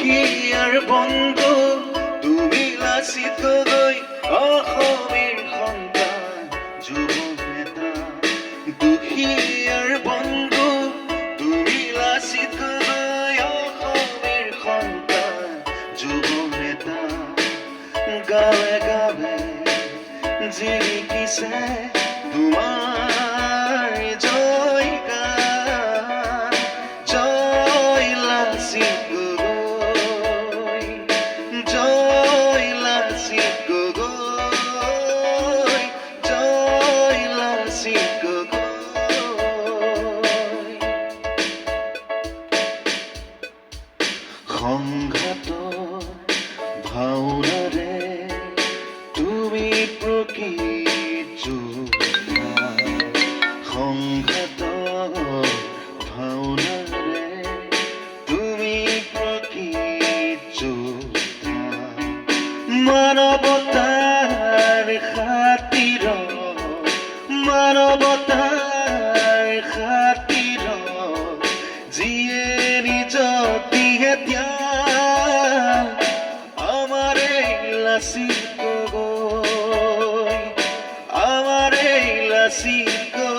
দুখীয়াৰ বন্ধু তুমি লাচিত গগৈ অসমীৰ সন্তান যুৱ নেতা দুখীয়াৰ বন্ধু তুমি লাচিত গগৈ অসমীৰ সন্তান যুৱ নেতা গাঁৱে গাঁৱে জিলিকিছে তোমাৰ জয়গান জয় লাচিত গগৈ জয় লাচিত গগৈ জয় লাচিত গগৈ সংঘাতৰ ভাওনাৰে তুমি প্ৰকৃত যোদ্ধা সংঘাতৰ ভাওনাৰে তুমি প্ৰকৃত যোদ্ধা মানৱতাৰ খাতিৰত মানৱতাৰ খাতিৰত যিয়ে নিজ দিয়ে ত্যাগ আমাৰ এই লাচিত গগৈ আমাৰ এই লাচিত গগৈ